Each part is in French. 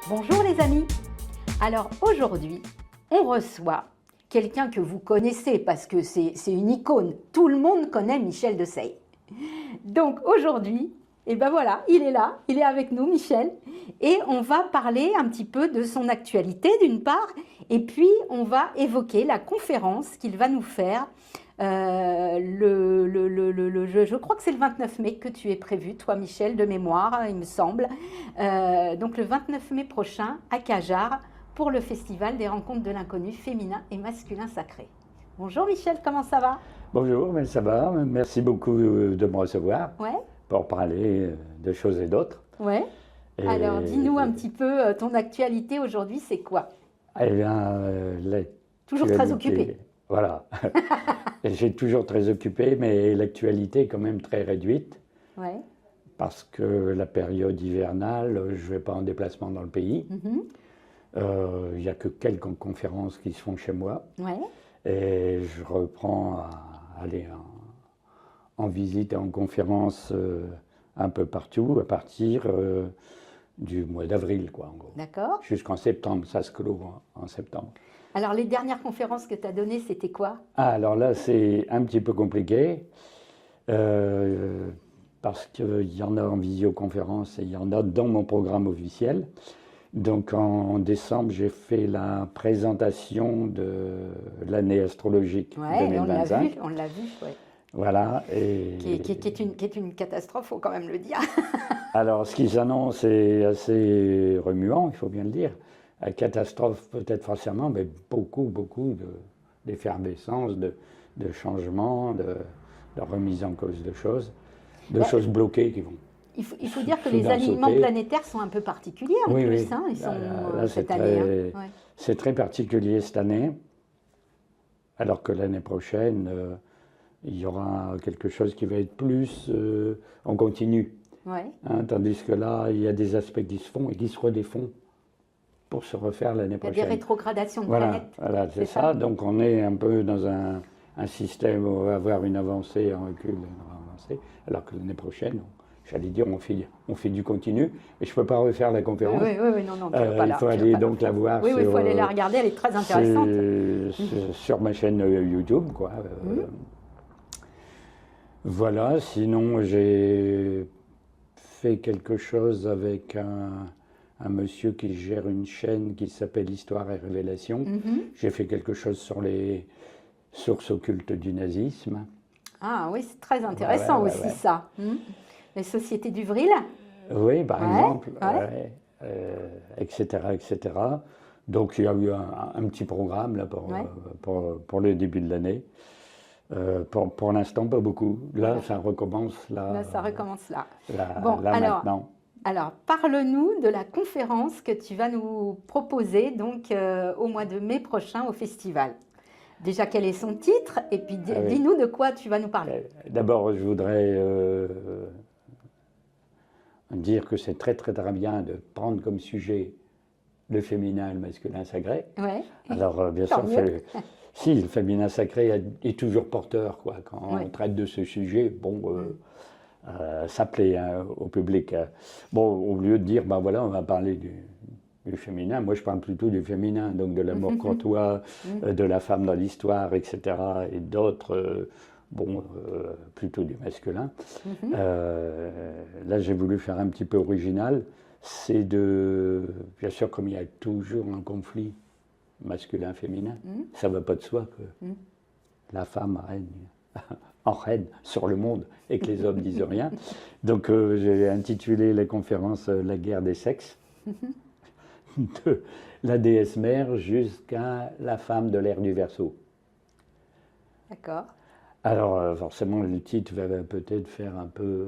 Bonjour les amis. Alors aujourd'hui, on reçoit quelqu'un que vous connaissez parce que c'est une icône. Tout le monde connaît Michel de Seye. Donc aujourd'hui, et ben voilà, il est là, il est avec nous, Michel, et on va parler un petit peu de son actualité d'une part, et puis on va évoquer la conférence qu'il va nous faire. Je crois que c'est le 29 mai que tu es prévu, toi Michel, de mémoire, il me semble. Donc le 29 mai prochain à Cajar pour le Festival des rencontres de l'inconnu féminin et masculin sacré. Bonjour Michel, comment ça va? Bonjour, mais ça va, merci beaucoup de me recevoir Ouais, pour parler de choses et d'autres. ouais. Et, Alors dis-nous un petit peu, ton actualité aujourd'hui c'est quoi? Eh bien, Toujours très l'actualité- occupé. Voilà. J'ai toujours très occupé, mais l'actualité est quand même très réduite Ouais. parce que la période hivernale, je ne vais pas en déplacement dans le pays. Mhm. Il n'y a que quelques conférences qui se font chez moi. Ouais. Et je reprends à aller en visite et en conférence un peu partout à partir du mois d'avril, quoi, en gros. D'accord. Jusqu'en septembre, ça se clôt en septembre. Alors les dernières conférences que tu as données, c'était quoi? Ah, alors là, c'est un petit peu compliqué parce qu'il y en a en visioconférence et il y en a dans mon programme officiel. Donc en décembre, j'ai fait la présentation de l'année astrologique Ouais, on l'a 2025. vu, on l'a vu, ouais. Voilà. Et Qui est une catastrophe, faut quand même le dire. alors, ce qui s'annonce est assez remuant, il faut bien le dire. Catastrophe peut-être forcément, mais beaucoup d'effervescence, de changements, de remise en cause de choses, de Ben, choses bloquées qui vont. Il faut dire que soudain les alignements sauter. planétaires sont un peu particuliers en Oui, plus, oui. hein, ils sont Là, cette année. Hein. Ouais. c'est très particulier cette année, alors que l'année prochaine, il y aura quelque chose qui va être plus en continu. Ouais. Hein, tandis que là, il y a des aspects qui se font et qui se redéfont pour se refaire l'année Il y a prochaine. des rétrogradations de Voilà, planètes. voilà, c'est c'est ça. Donc on est un peu dans un système où on va avoir une avancée, un recul, une avancée, alors que l'année prochaine, j'allais dire, on fait du continu. Et je ne peux pas refaire la conférence. Oui, non, tu vas pas Il là. faut tu vas aller pas là. donc la voir Oui, il sur, faut aller la regarder, elle est très intéressante. sur ma chaîne YouTube, quoi. Voilà, sinon j'ai fait quelque chose avec un monsieur qui gère une chaîne qui s'appelle Histoire et Révélation. Mhm. J'ai fait quelque chose sur les sources occultes du nazisme. Ah oui, c'est très intéressant Ouais, aussi ouais. ça. Les sociétés du Vril. Oui, par Ouais, exemple, ouais. etc., etc. Donc il y a eu un petit programme là, Ouais. pour le début de l'année. Pour l'instant, pas beaucoup. Là, Voilà. ça recommence Là, ça recommence là. là, Bon, là alors, maintenant. Alors, parle-nous de la conférence que tu vas nous proposer donc au mois de mai prochain au festival. Déjà, quel est son titre? Et puis, Ah oui. dis-nous de quoi tu vas nous parler. D'abord, je voudrais dire que c'est très bien de prendre comme sujet le féminin et le masculin sacré. Ouais. Alors, bien Tant sûr, mieux. si le féminin sacré est toujours porteur, quoi. Quand Ouais. on traite de ce sujet, bon, ça plaît hein, au public. Bon, au lieu de dire, ben voilà, on va parler du féminin, moi je parle plutôt du féminin, donc de l'amour courtois, de la femme dans l'histoire, etc. Et d'autres, plutôt du masculin. Là, j'ai voulu faire un petit peu original. C'est bien sûr, comme il y a toujours un conflit masculin-féminin, ça ne va pas de soi que la femme règne en reine sur le monde et que les hommes disent rien. Donc j'ai intitulé la conférence La guerre des sexes, de la déesse mère jusqu'à la femme de l'ère du Verseau. D'accord. Alors forcément le titre va peut-être faire un peu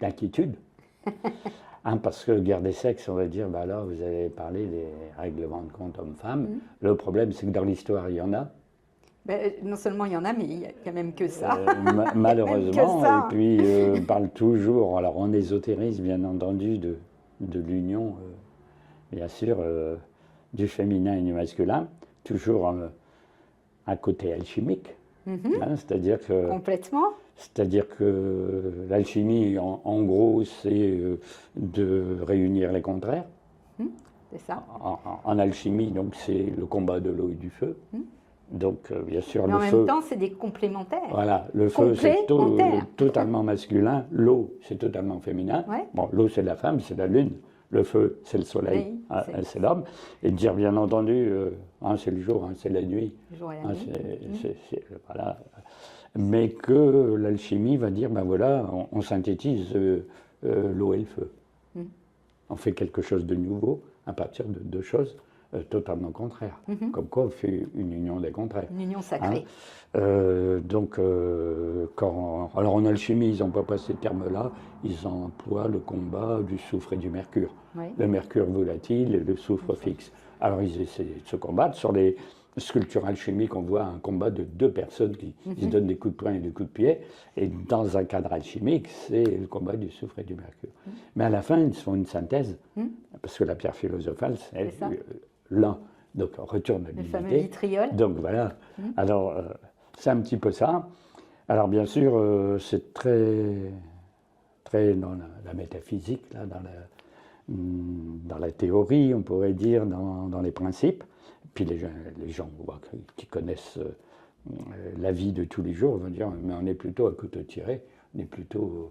d'inquiétude. Parce que guerre des sexes, on va dire, bah là vous avez parlé des règlements de compte hommes-femmes. Le problème c'est que dans l'histoire il y en a. Ben, non seulement il y en a, mais il n'y a même que ça. Malheureusement, que ça. et puis on parle toujours, alors en ésotérisme bien entendu, de l'union, bien sûr, du féminin et du masculin, toujours un côté alchimique, C'est-à-dire que Complètement. l'alchimie, en gros, c'est de réunir les contraires. C'est ça. En alchimie, donc c'est le combat de l'eau et du feu. Donc, bien sûr, Mais le en feu. même temps, c'est des complémentaires. Voilà, le feu, c'est Complémentaires. totalement masculin. L'eau, c'est totalement féminin. Ouais. Bon, l'eau, c'est la femme, c'est la lune. Le feu, c'est le soleil, Oui, c'est l'homme. Et dire, bien entendu, c'est le jour, c'est la nuit. Le jour et la nuit. Voilà. Mais que l'alchimie va dire, ben voilà, on synthétise l'eau et le feu. On fait quelque chose de nouveau à partir de deux choses totalement contraires. Comme quoi on fait une union des contraires. Une union sacrée. Donc, alors en alchimie, ils n'emploient pas ces termes-là, ils emploient le combat du soufre et du mercure. Oui. Le mercure volatile et le soufre fixe. Alors ils essaient de se combattre. Sur les sculptures alchimiques, on voit un combat de deux personnes qui se donnent des coups de poing et des coups de pied. Et dans un cadre alchimique, c'est le combat du soufre et du mercure. Mais à la fin, ils font une synthèse, parce que la pierre philosophale, c'est l'un. Donc on retourne à Le fameux l'unité. vitriol. Donc voilà. Alors c'est un petit peu ça. Alors bien sûr, c'est très dans la métaphysique, là, dans la théorie, on pourrait dire, dans les principes. Puis les gens qui connaissent la vie de tous les jours vont dire, mais on est plutôt à couteau tiré, on est plutôt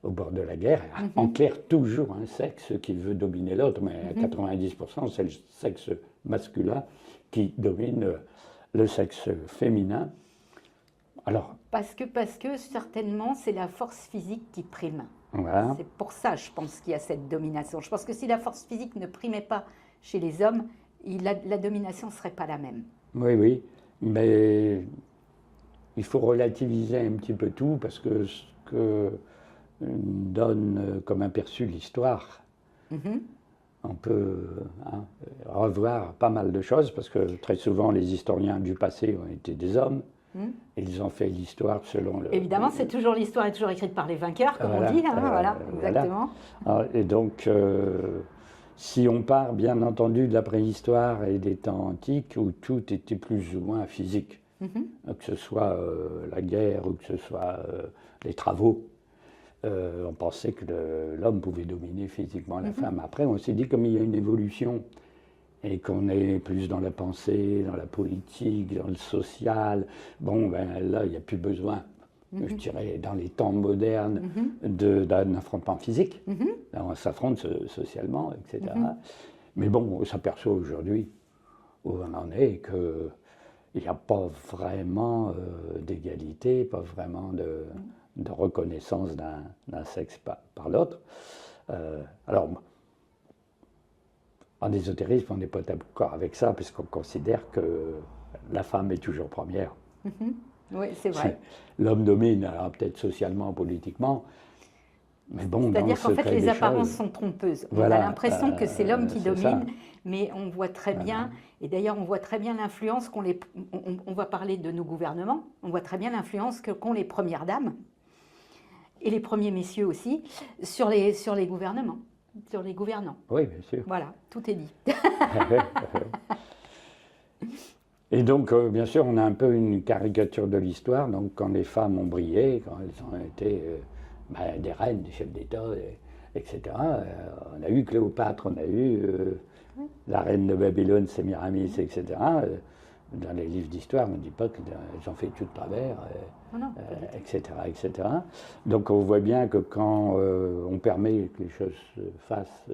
au bord de la guerre. En clair, toujours un sexe qui veut dominer l'autre, mais à 90%, c'est le sexe masculin qui domine le sexe féminin. Alors, Parce que certainement, c'est la force physique qui prime. voilà. C'est pour ça, je pense, qu'il y a cette domination. Je pense que si la force physique ne primait pas chez les hommes, la domination ne serait pas la même. Oui, mais il faut relativiser un petit peu tout, parce que ce que donne comme aperçu l'histoire, on peut revoir pas mal de choses, parce que très souvent les historiens du passé ont été des hommes, et ils ont fait l'histoire selon le... Évidemment, c'est toujours l'histoire est toujours écrite par les vainqueurs, comme on dit. Voilà, exactement. Et donc, si on part bien entendu de la préhistoire et des temps antiques, où tout était plus ou moins physique, que ce soit la guerre ou que ce soit les travaux, on pensait que l'homme pouvait dominer physiquement la femme. Après, on s'est dit, comme il y a une évolution et qu'on est plus dans la pensée, dans la politique, dans le social, bon, ben là, il n'y a plus besoin, je dirais, dans les temps modernes, d'un affrontement physique. Là, on s'affronte socialement, etc. Mais bon, on s'aperçoit aujourd'hui où on en est, qu'il n'y a pas vraiment d'égalité, pas vraiment de reconnaissance d'un sexe par l'autre. Alors, en ésotérisme, on n'est pas d'accord avec ça, puisqu'on considère que la femme est toujours première. Oui, c'est vrai. L'homme domine, alors peut-être socialement, politiquement, mais bon, c'est-à-dire qu'en fait, les apparences choses, sont trompeuses. voilà, On a l'impression que c'est l'homme qui domine, ça. mais on voit très bien, et d'ailleurs on voit très bien l'influence on va parler de nos gouvernements, on voit très bien l'influence qu'ont les premières dames, et les premiers messieurs aussi, sur les gouvernements, sur les gouvernants. Oui, bien sûr. Voilà, tout est dit. Et donc, bien sûr, on a un peu une caricature de l'histoire. Donc, quand les femmes ont brillé, quand elles ont été des reines, des chefs d'État, etc. On a eu Cléopâtre, on a eu la reine de Babylone, Sémiramis, etc. Dans les livres d'histoire, on ne dit pas qu'elles ont fait tout de travers, etc., etc. Donc, on voit bien que quand on permet que les choses se fassent,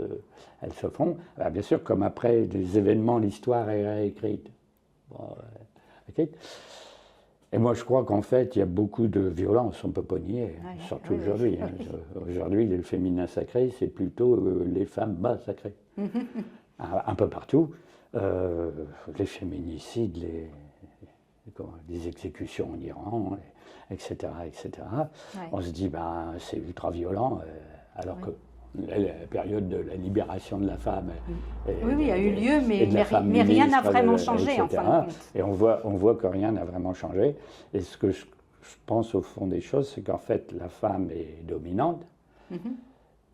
elles se font. Alors, bien sûr, comme après des événements, l'histoire est réécrite. Bon, okay. Et moi, je crois qu'en fait, il y a beaucoup de violence, on ne peut pas nier, surtout aujourd'hui. Hein. Aujourd'hui, le féminin sacré, c'est plutôt les femmes bas sacrées. Un peu partout. Les féminicides, les exécutions en Iran, etc. etc. On se dit, c'est ultra violent, alors que la période de la libération de la femme. Oui, a eu lieu, mais rien n'a vraiment changé, en fin de compte. Et on voit que rien n'a vraiment changé. Et ce que je pense au fond des choses, c'est qu'en fait, la femme est dominante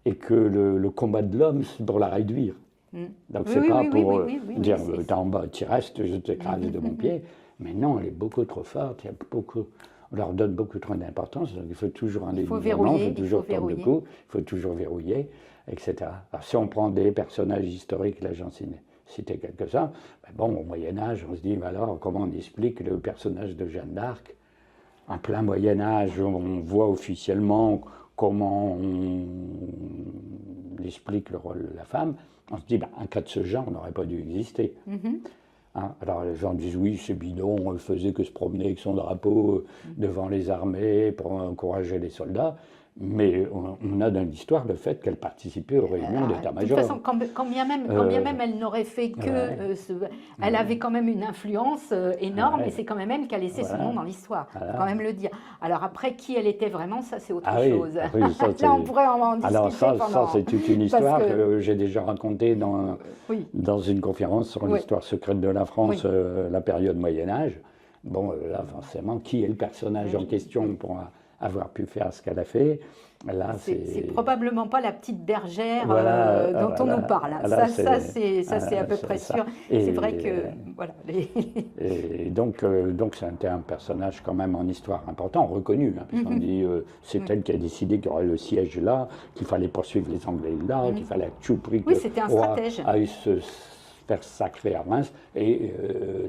et que le combat de l'homme, c'est pour la réduire. Donc, c'est pas pour dire, t'es en bas, tu restes, je t'écrase de mon pied. Mais non, elle est beaucoup trop forte, on leur donne beaucoup trop d'importance, donc il faut toujours un dénigrement, il faut toujours tordre le cou, il faut toujours verrouiller, etc. Alors si on prend des personnages historiques, là j'en citais quelques-uns, ben bon, au Moyen-Âge, on se dit, ben alors comment on explique le personnage de Jeanne d'Arc? En plein Moyen-Âge, on voit officiellement comment on explique le rôle de la femme. On se dit, ben, un cas de ce genre n'aurait pas dû exister. Hein, alors les gens disent, oui, c'est bidon, on ne faisait que se promener avec son drapeau devant les armées pour encourager les soldats. Mais on a dans l'histoire le fait qu'elle participait aux réunions d'état-major. De toute façon, quand bien même elle n'aurait fait que... elle avait quand même une influence énorme, et c'est quand même elle qui a laissé son nom dans l'histoire. Il faut quand même le dire. Alors après, qui elle était vraiment, ça c'est autre chose. Oui, ça, là, on pourrait en discuter alors ça, pendant... ça c'est toute une histoire que j'ai déjà racontée dans une conférence sur l'histoire secrète de la France, la période Moyen-Âge. Bon, là, forcément, qui est le personnage en question pour avoir pu faire ce qu'elle a fait. Là, c'est probablement pas la petite bergère dont on nous parle. Là, ça c'est à peu près sûr. C'est vrai que voilà. Et donc c'était un personnage quand même en histoire important, reconnu, hein, puisqu'on dit c'est elle qui a décidé qu'il y aurait le siège là, qu'il fallait poursuivre les Anglais là, qu'il fallait à tout prix que c'était un stratège. Aille se faire sacrer à Reims, et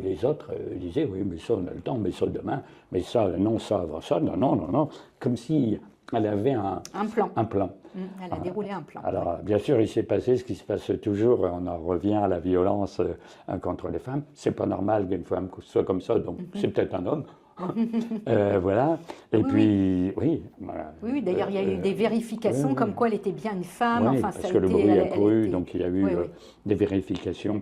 les autres disaient oui, mais ça on a le temps, mais ça demain, mais ça non, ça avant ça, non, comme si elle avait un plan. Elle a déroulé un plan. Alors bien sûr, il s'est passé ce qui se passe toujours, on en revient à la violence contre les femmes. C'est pas normal qu'une femme soit comme ça, donc c'est peut-être un homme. Voilà. Et puis, voilà. Oui, d'ailleurs, il y a eu des vérifications comme quoi elle était bien une femme. Oui, enfin, parce que le bruit a couru, donc il y a eu des vérifications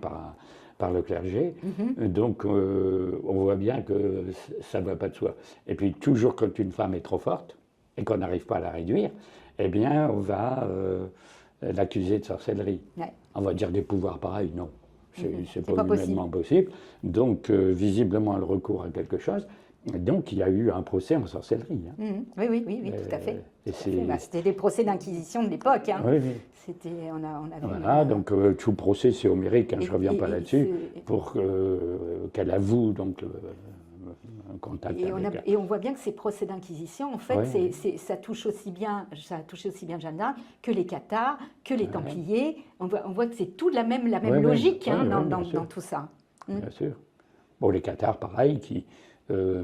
par le clergé. Donc, on voit bien que ça ne va pas de soi. Et puis, toujours quand une femme est trop forte et qu'on n'arrive pas à la réduire, eh bien, on va l'accuser de sorcellerie. On va dire des pouvoirs pareils, non. C'est pas humainement possible. Donc, visiblement, elle recourt à quelque chose. Donc, il y a eu un procès en sorcellerie. Oui, tout à fait. C'était des procès d'inquisition de l'époque. Hein. C'était, donc tout procès, c'est homérique, hein, je ne reviens pas là-dessus, pour qu'elle avoue donc, un contact avec elle. Et on voit bien que ces procès d'inquisition, en fait, ça touche aussi bien Jeanne d'Arc que les Cathares, que les Templiers. On voit que c'est tout la même logique dans tout ça. Bien sûr. Bon, les Cathares, pareil, qui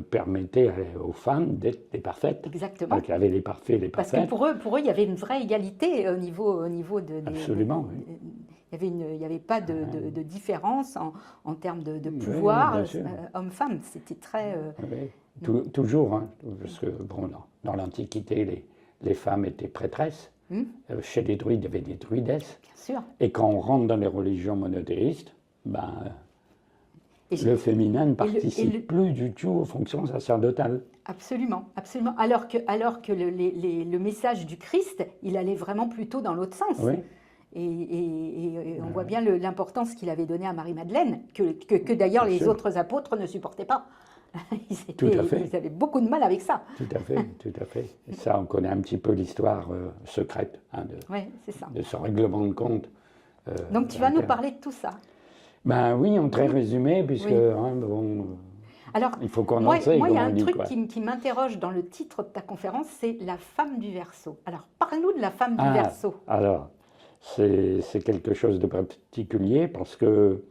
permettaient aux femmes d'être des parfaites. Exactement. Donc, il y avait les parfaits, les parfaites. Parce que pour eux, il y avait une vraie égalité au niveau de... Absolument, Il n'y avait pas de différence en termes de pouvoir homme-femme. C'était très... Toujours, hein, parce que bon, dans l'Antiquité, les femmes étaient prêtresses. Chez les druides, il y avait des druidesses. Bien sûr. Et quand on rentre dans les religions monothéistes, le féminin ne participe plus du tout aux fonctions sacerdotales. Absolument. Alors que le message du Christ, il allait vraiment plutôt dans l'autre sens. Et on voit bien l'importance qu'il avait donnée à Marie-Madeleine, que d'ailleurs les autres apôtres ne supportaient pas. Ils avaient beaucoup de mal avec ça. Tout à fait. Et ça, on connaît un petit peu l'histoire secrète de ce règlement de compte. Donc tu vas nous parler de tout ça. Ben oui, en très résumé, puisque alors, il faut qu'on en sait. Moi, il y a un truc qui m'interroge dans le titre de ta conférence, c'est la femme du Verseau. Alors, parle-nous de la femme du Verseau. Alors, c'est quelque chose de particulier parce que,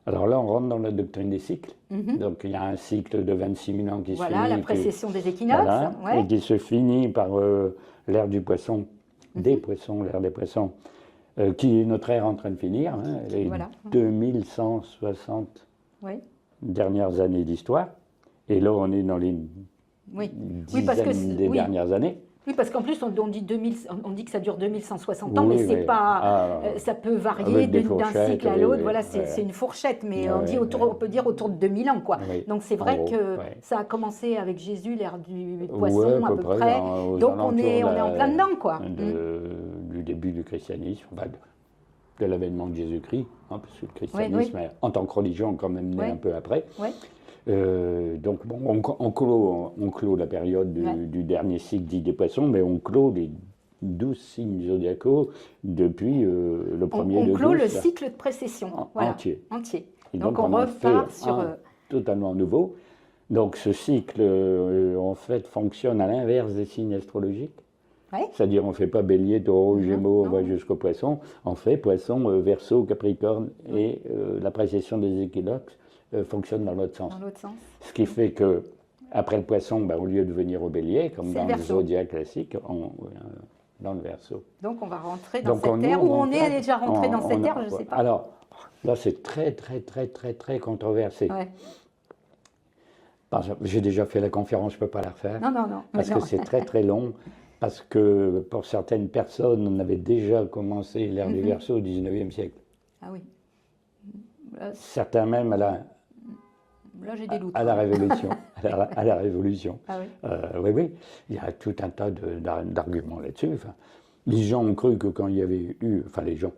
alors là, on rentre dans la doctrine des cycles. Donc, il y a un cycle de 26 000 ans qui se finit. Voilà, la précession des équinoxes. Et qui se finit par l'ère du poisson, l'ère des poissons. Qui est notre ère en train de finir, les 2160 dernières années d'histoire. Et là, on est dans les dizaines des dernières années. Oui, parce qu'en plus, on dit que ça dure 2160 ans, mais c'est pas, ça peut varier d'un cycle à l'autre. Voilà, c'est une fourchette, mais on peut dire autour de 2000 ans, quoi. Donc c'est vrai que ça a commencé avec Jésus, l'ère du poisson, à peu près. Donc on est en plein dedans, quoi. Du début du christianisme, de l'avènement de Jésus-Christ, parce que le christianisme, en tant que religion, quand même né un peu après. Donc bon, on clôt la période du dernier cycle dit des poissons, mais on clôt les 12 signes zodiacaux depuis le premier de On clôt le cycle de précession entier. Donc on repart sur... totalement nouveau. Donc ce cycle, en fait, fonctionne à l'inverse des signes astrologiques. Ouais. C'est-à-dire, on ne fait pas bélier, taureau, gémeaux, on va non. jusqu'au poisson. On fait poisson, verseau, capricorne, et la précession des équinoxes fonctionne dans l'autre sens. Dans l'autre sens. Ce qui fait que, après le poisson, au lieu de venir au bélier, comme dans le zodiaque classique, dans le verseau. Donc on va rentrer dans cette ère, où on est déjà rentré dans cette ère, je ne sais pas. Alors, là, c'est très, très, très, très, très controversé. Ouais. J'ai déjà fait la conférence, je ne peux pas la refaire. Non. Parce que c'est très, très long. Parce que pour certaines personnes, on avait déjà commencé l'ère du Verseau au 19e siècle. Ah oui. Certains même Là, j'ai des doutes. à la Révolution. à la Révolution. Ah oui. Oui. Il y a tout un tas d'arguments là-dessus. Enfin, les gens ont cru que quand il y avait eu... Enfin, les gens.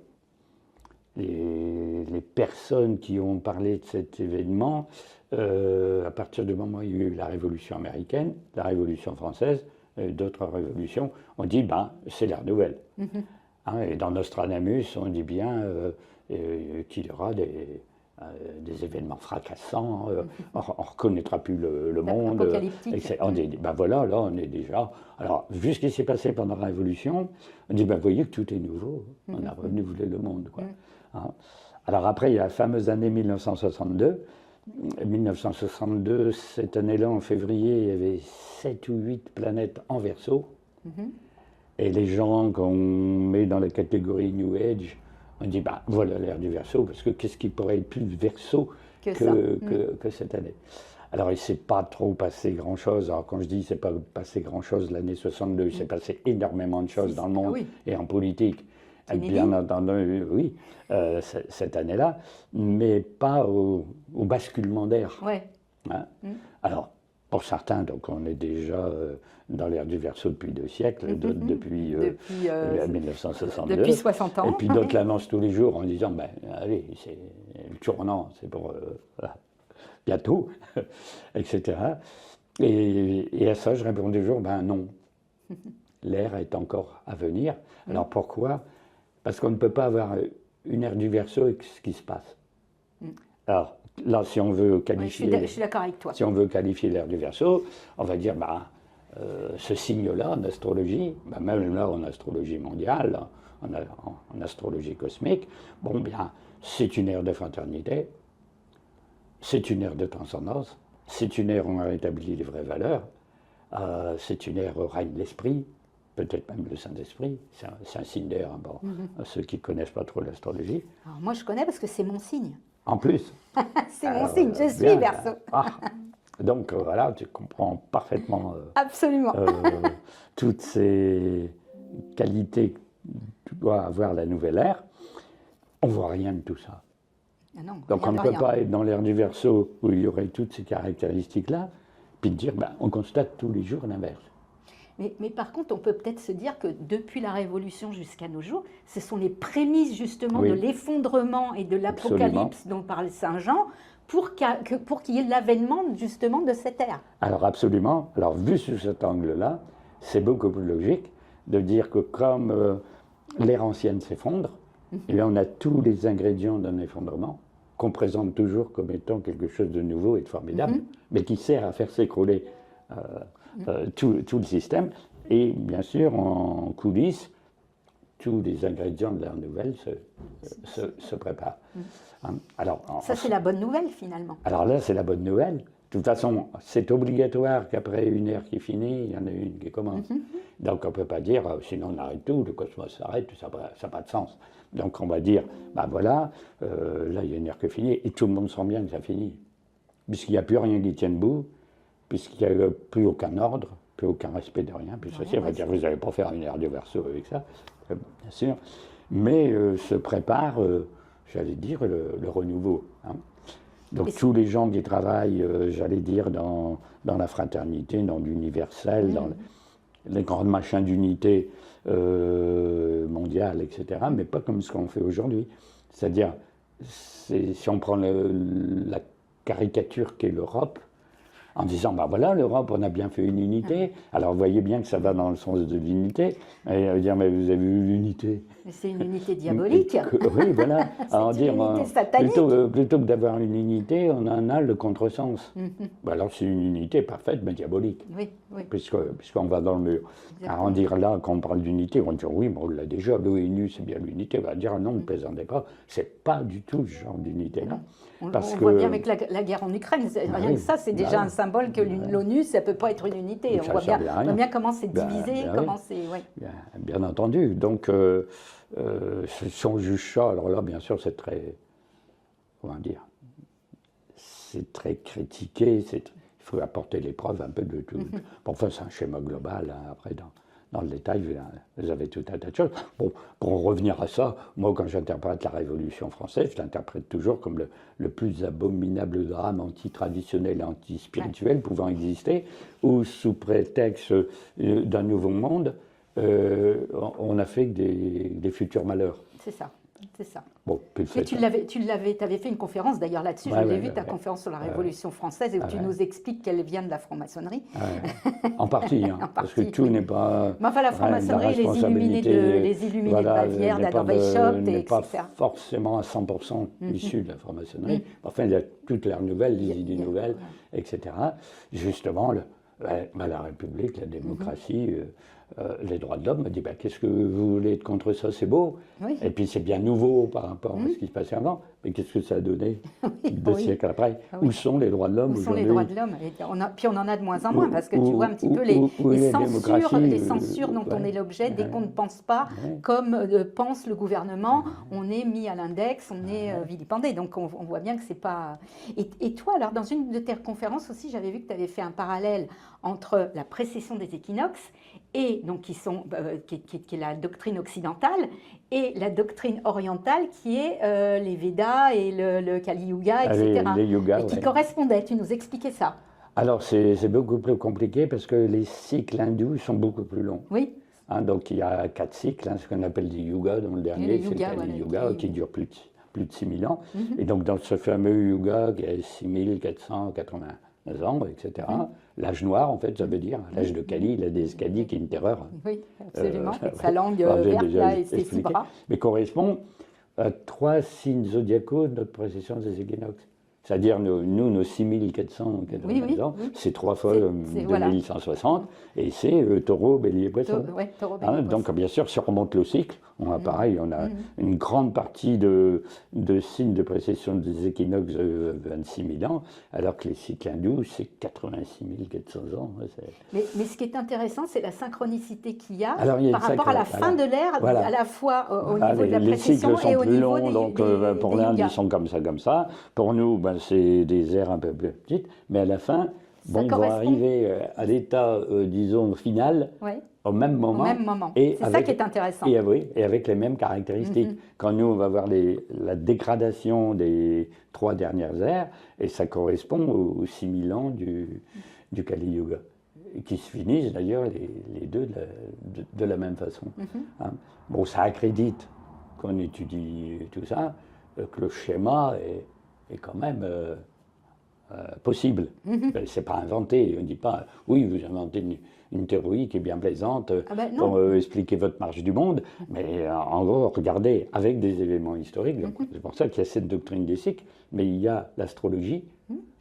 Les personnes qui ont parlé de cet événement, à partir du moment où il y a eu la Révolution américaine, la Révolution française, d'autres révolutions, on dit, c'est l'ère nouvelle. Et dans Nostradamus, on dit bien qu'il y aura des événements fracassants, on ne reconnaîtra plus le monde. Apocalyptique. On dit, voilà, là, on est déjà... Alors, vu ce qui s'est passé pendant la Révolution, on dit, vous voyez que tout est nouveau, on a renouvelé le monde, quoi. Alors après, il y a la fameuse année 1962. 1962, cette année-là, en février, il y avait 7 ou 8 planètes en Verseau. Et les gens qu'on met dans la catégorie New Age, on dit, voilà l'ère du Verseau, parce que qu'est-ce qui pourrait être plus Verseau que cette année? Alors, il ne s'est pas trop passé grand-chose. Alors, quand je dis il ne s'est pas passé grand-chose l'année 62, il s'est passé énormément de choses dans le monde et en politique. Bien entendu, oui, cette année-là, mais pas au basculement d'air. Ouais. Alors, pour certains, donc on est déjà dans l'ère du Verseau depuis 2 siècles, d'autres depuis 1962. Depuis 60 ans. Et puis d'autres l'annoncent tous les jours en disant, allez, c'est le tournant, c'est pour bientôt, etc. Et à ça, je réponds toujours, non. L'ère est encore à venir. Alors pourquoi? Parce qu'on ne peut pas avoir une ère du Verseau avec ce qui se passe. Alors là, si on veut qualifier, je suis d'accord avec toi. Si on veut qualifier l'ère du Verseau, on va dire, ce signe-là en astrologie, même là en astrologie mondiale, en astrologie cosmique, c'est une ère de fraternité, c'est une ère de transcendance, c'est une ère où on a rétabli les vraies valeurs, c'est une ère où règne l'esprit, peut-être même le Saint-Esprit, c'est un signe d'air, ceux qui ne connaissent pas trop l'astrologie. Alors moi je connais parce que c'est mon signe. En plus. C'est mon signe, je suis Verseau. Donc voilà, tu comprends parfaitement Absolument. toutes ces qualités que doit avoir la nouvelle ère. On ne voit rien de tout ça. Ah non, donc on ne peut pas être dans l'ère du Verseau où il y aurait toutes ces caractéristiques-là, puis dire, on constate tous les jours l'inverse. Mais par contre, on peut peut-être se dire que depuis la Révolution jusqu'à nos jours, ce sont les prémices justement de l'effondrement et de l'apocalypse dont parle Saint Jean pour qu'il y ait l'avènement justement de cette ère. Alors absolument. Alors vu sous cet angle-là, c'est beaucoup plus logique de dire que comme l'ère ancienne s'effondre, et bien on a tous les ingrédients d'un effondrement qu'on présente toujours comme étant quelque chose de nouveau et de formidable, mais qui sert à faire s'écrouler tout le système. Et bien sûr, en coulisses, tous les ingrédients de l'ère nouvelle se préparent. Alors, ça, c'est la bonne nouvelle, finalement. Alors là, c'est la bonne nouvelle. De toute façon, c'est obligatoire qu'après une ère qui finit, il y en a une qui commence. Donc on ne peut pas dire, sinon on arrête tout, le cosmos s'arrête, ça n'a pas de sens. Donc on va dire, voilà, là il y a une ère qui finit, et tout le monde sent bien que ça finit. Puisqu'il n'y a plus rien qui tient debout, puisqu'il n'y a plus aucun ordre, plus aucun respect de rien, puis ceci, on va dire, vous n'allez pas faire une ère de Verseau avec ça, bien sûr, mais se prépare, j'allais dire, le renouveau. Donc tous les gens qui travaillent, j'allais dire, dans la fraternité, dans l'universel, dans les grandes machins d'unité mondiale, etc., mais pas comme ce qu'on fait aujourd'hui. C'est-à-dire, si on prend la caricature qu'est l'Europe, en disant, ben voilà, l'Europe, on a bien fait une unité. Alors, vous voyez bien que ça va dans le sens de l'unité. Et dire, mais vous avez vu l'unité? Mais c'est une unité diabolique. Oui, voilà. Alors, C'est une unité satanique. plutôt que d'avoir une unité, on en a le contresens. Ben alors, c'est une unité parfaite, mais diabolique. Oui, oui. Puisqu'on va dans le mur. Alors, on dira là, quand on parle d'unité, on va dire, oui, mais on l'a déjà, l'ONU, c'est bien l'unité. On va dire, non, ne plaisantez pas. C'est pas du tout ce genre d'unité-là. On voit bien avec la guerre en Ukraine, rien que ça, c'est déjà un symbole que l'ONU, ça ne peut pas être une unité. On voit bien comment c'est divisé, comment c'est... Ouais. Bien entendu. Donc, si on juge ça, alors là, bien sûr, c'est très... Comment dire? C'est très critiqué, il faut apporter les preuves un peu de tout. Bon, enfin, c'est un schéma global, hein. Après, dans le détail, vous avez tout un tas de choses. Bon, pour en revenir à ça, moi, quand j'interprète la Révolution française, je l'interprète toujours comme le plus abominable drame anti-traditionnel et anti-spirituel pouvant exister, où, sous prétexte d'un nouveau monde, on a fait des futurs malheurs. C'est ça. C'est ça. Bon, mais tu avais fait une conférence d'ailleurs là-dessus, je l'ai vu, ta conférence sur la Révolution française, et où tu nous expliques qu'elle vient de la franc-maçonnerie. En partie, hein, parce que tout n'est pas... Mais enfin, la franc-maçonnerie, les illuminés de Bavière, d'Adolf Weishaupt, n'est pas etc. forcément à 100% issu de la franc-maçonnerie. Enfin, il y a toutes leurs nouvelles, les idées nouvelles, etc. Justement, la République, la démocratie... les droits de l'homme me dit, qu'est-ce que vous voulez être contre ça, c'est beau. Oui. Et puis c'est bien nouveau par rapport à ce qui se passait avant. Mais qu'est-ce que ça a donné 2 siècles après? Où sont les droits de l'homme aujourd'hui? Où sont les droits de l'homme? Puis on en a de moins en moins, parce que tu vois un petit peu les censures dont on est l'objet, dès qu'on ne pense pas comme pense le gouvernement, on est mis à l'index, on est vilipendé. Donc on voit bien que c'est pas... Et toi, alors, dans une de tes conférences aussi, j'avais vu que tu avais fait un parallèle entre la précession des équinoxes, et donc qui est la doctrine occidentale, et la doctrine orientale qui est les Védas et le Kali Yuga, etc. Les yugas, et qui correspondaient. Tu nous expliquais ça. Alors c'est beaucoup plus compliqué parce que les cycles hindous sont beaucoup plus longs. Oui. Hein, donc il y a 4 cycles, ce qu'on appelle des yugas, dont le dernier c'est le Kali Yuga qui dure plus de 6000 ans. Et donc dans ce fameux yuga qui est 6480 ans, etc. L'âge noir, en fait, ça veut dire l'âge de Kali, la déesse Kali, qui est une terreur. Oui, absolument. Avec sa langue verte là, et ses 6 bras. Mais correspond à 3 signes zodiacaux de notre précession des équinoxes. C'est-à-dire, nous, nos 6480 ans, c'est 3 fois 2160, et c'est taureau, bélier, poisson. Taureau, bélier, donc, bien sûr, si on remonte le cycle, on a pareil, on a une grande partie de signes de précession des équinoxes de 26 000 ans, alors que les cycles hindous, c'est 86 400 ans. Mais ce qui est intéressant, c'est la synchronicité qu'il y a par rapport à la fin de l'ère, à la fois au niveau de la précession et au niveau des donc pour l'Inde, ils sont comme ça. Pour nous, c'est des aires un peu plus petites, mais à la fin, on va arriver à l'état, disons, final, au même moment. Et c'est ça qui est intéressant. Et avec les mêmes caractéristiques. Quand nous, on va voir la dégradation des 3 dernières ères, et ça correspond aux 6000 ans du Kali Yuga, qui se finissent d'ailleurs les deux de la même façon. Hein. Bon, ça accrédite, quand on étudie tout ça, que le schéma est quand même possible. C'est pas inventé. On ne dit pas, oui, vous inventez une théorie qui est bien plaisante pour expliquer votre marche du monde, mais en gros, regardez, avec des éléments historiques, c'est pour ça qu'il y a cette doctrine des cycles, mais il y a l'astrologie.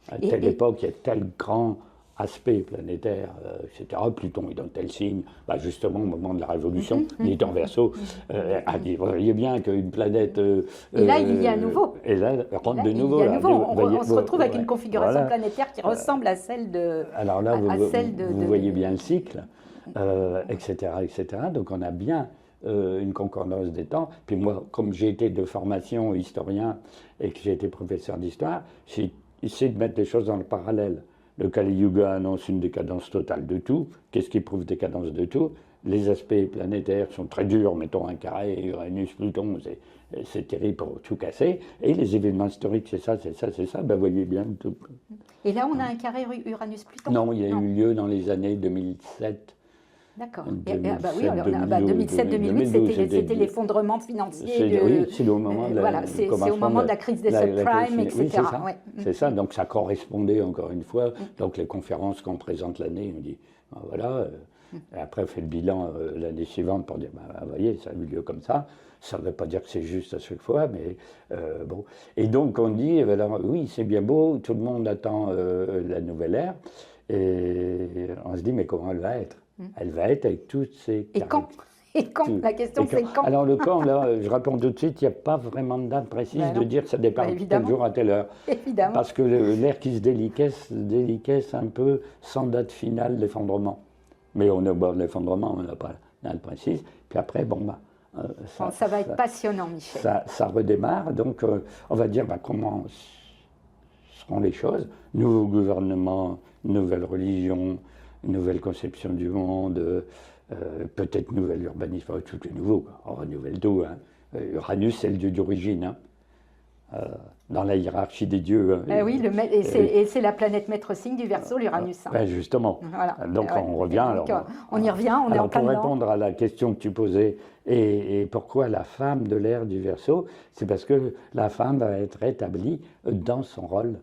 À telle époque, il y a tel grand aspect planétaire, etc. Pluton est dans tel signe, justement au moment de la Révolution, il est en Verseau. Vous voyez bien qu'une planète... et là, il y a à nouveau. Et là, rentre de nouveau. On se retrouve avec une configuration planétaire qui ressemble à celle de... Alors là, vous voyez bien le cycle, etc., etc. Donc on a bien une concordance des temps. Puis moi, comme j'ai été de formation historien et que j'ai été professeur d'histoire, j'ai essayé de mettre les choses dans le parallèle. Le Kali Yuga annonce une décadence totale de tout. Qu'est-ce qui prouve décadence de tout? Les aspects planétaires sont très durs, mettons un carré, Uranus, Pluton, c'est terrible pour tout casser. Et les événements historiques, c'est ça, vous voyez bien tout. Et là, on a un carré Uranus-Pluton? Non, il a eu lieu dans les années 2007, D'accord. 2007-2008, c'était l'effondrement financier. Oui, c'est au moment de voilà, c'est au moment de la crise des subprimes, etc. Oui, c'est ça. Ouais. C'est ça. Donc ça correspondait encore une fois. Donc les conférences qu'on présente l'année, on dit ben voilà. Et après, on fait le bilan l'année suivante pour dire vous voyez, ça a eu lieu comme ça. Ça ne veut pas dire que c'est juste à chaque fois, mais bon. Et donc on dit oui, c'est bien beau, tout le monde attend la nouvelle ère. Et on se dit mais comment elle va être? Elle va être avec toutes ces Et quand La question, c'est quand? Alors, le quand, là, je réponds tout de suite, il n'y a pas vraiment de date précise de dire que ça départ tel jour à telle heure. Évidemment. Parce que l'air qui se déliquesse un peu sans date finale d'effondrement. Mais on est au bord de l'effondrement, on n'a pas de date précise. Puis après, ça va être passionnant, Michel. Ça redémarre. Donc, on va dire comment seront les choses. Nouveau gouvernement, nouvelle religion, nouvelle conception du monde, peut-être nouvelle urbanisme, tout est nouveau, on renouvelle tout. Hein. Uranus, c'est le dieu d'origine, hein. Dans la hiérarchie des dieux. Oui, et c'est la planète maître signe du Verseau, l'Uranus. Ben justement. Voilà. Donc on revient. On y revient, on est en plein dedans. Pour dedans. répondre à la question que tu posais, et pourquoi la femme de l'ère du Verseau, c'est parce que la femme va être rétablie dans son rôle.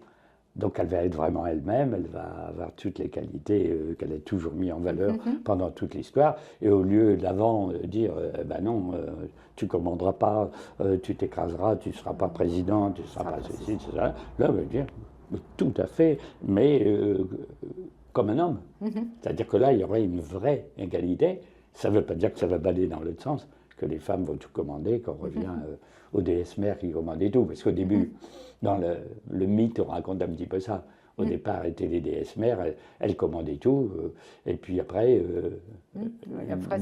Donc elle va être vraiment elle-même, elle va avoir toutes les qualités qu'elle a toujours mis en valeur pendant toute l'histoire. Et au lieu d'avant dire, non, tu ne commanderas pas, tu t'écraseras, tu ne seras pas président, tu ne seras pas ceci, etc. Là, elle va dire, tout à fait, mais comme un homme. C'est-à-dire que là, il y aurait une vraie égalité. Ça ne veut pas dire que ça va balayer dans l'autre sens, que les femmes vont tout commander, qu'on revient aux déesses mères qui commandaient tout. Parce qu'au début, dans le mythe, on raconte un petit peu ça. Au départ, étaient les déesses mères, elles commandaient tout. Et puis après,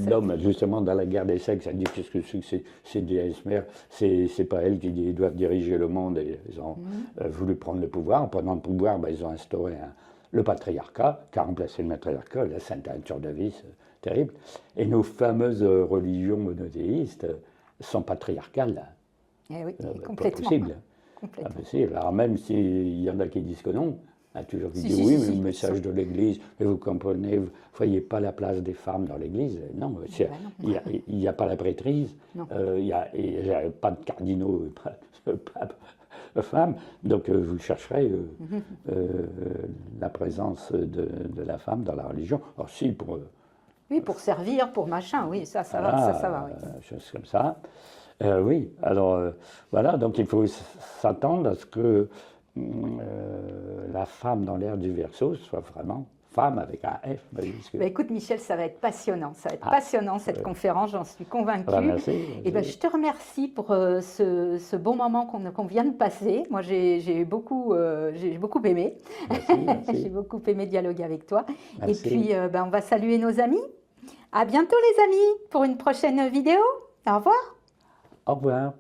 l'homme, justement, dans la guerre des sexes, a dit qu'est-ce que c'est que ces déesses mères? C'est pas elles qui doivent diriger le monde. Et ils ont voulu prendre le pouvoir. En prenant le pouvoir, ils ont instauré le patriarcat, qui a remplacé le matriarcat, la sainte teinture de vie, terrible. Et nos fameuses religions monothéistes sont patriarcales. Eh oui, complètement. Pas possible. Complètement. Possible. Alors même s'il y en a qui disent que non, il y a toujours qui disent oui, mais le message de l'Église, mais vous comprenez, vous ne voyez pas la place des femmes dans l'Église. Non, il n'y a pas la prêtrise, il n'y a pas de cardinaux, femmes, donc vous chercherez la présence de la femme dans la religion. Alors si, pour servir, pour machin, oui, ça va. Oui. Choses comme ça. Oui, alors voilà, donc il faut s'attendre à ce que la femme dans l'ère du Verseau soit vraiment femme avec un F majuscule. Écoute Michel, ça va être passionnant, cette conférence, j'en suis convaincue. Merci. Je te remercie pour ce bon moment qu'on vient de passer. Moi j'ai beaucoup aimé. Merci. J'ai beaucoup aimé dialoguer avec toi. Merci. Et puis on va saluer nos amis. À bientôt les amis pour une prochaine vidéo. Au revoir. Au revoir.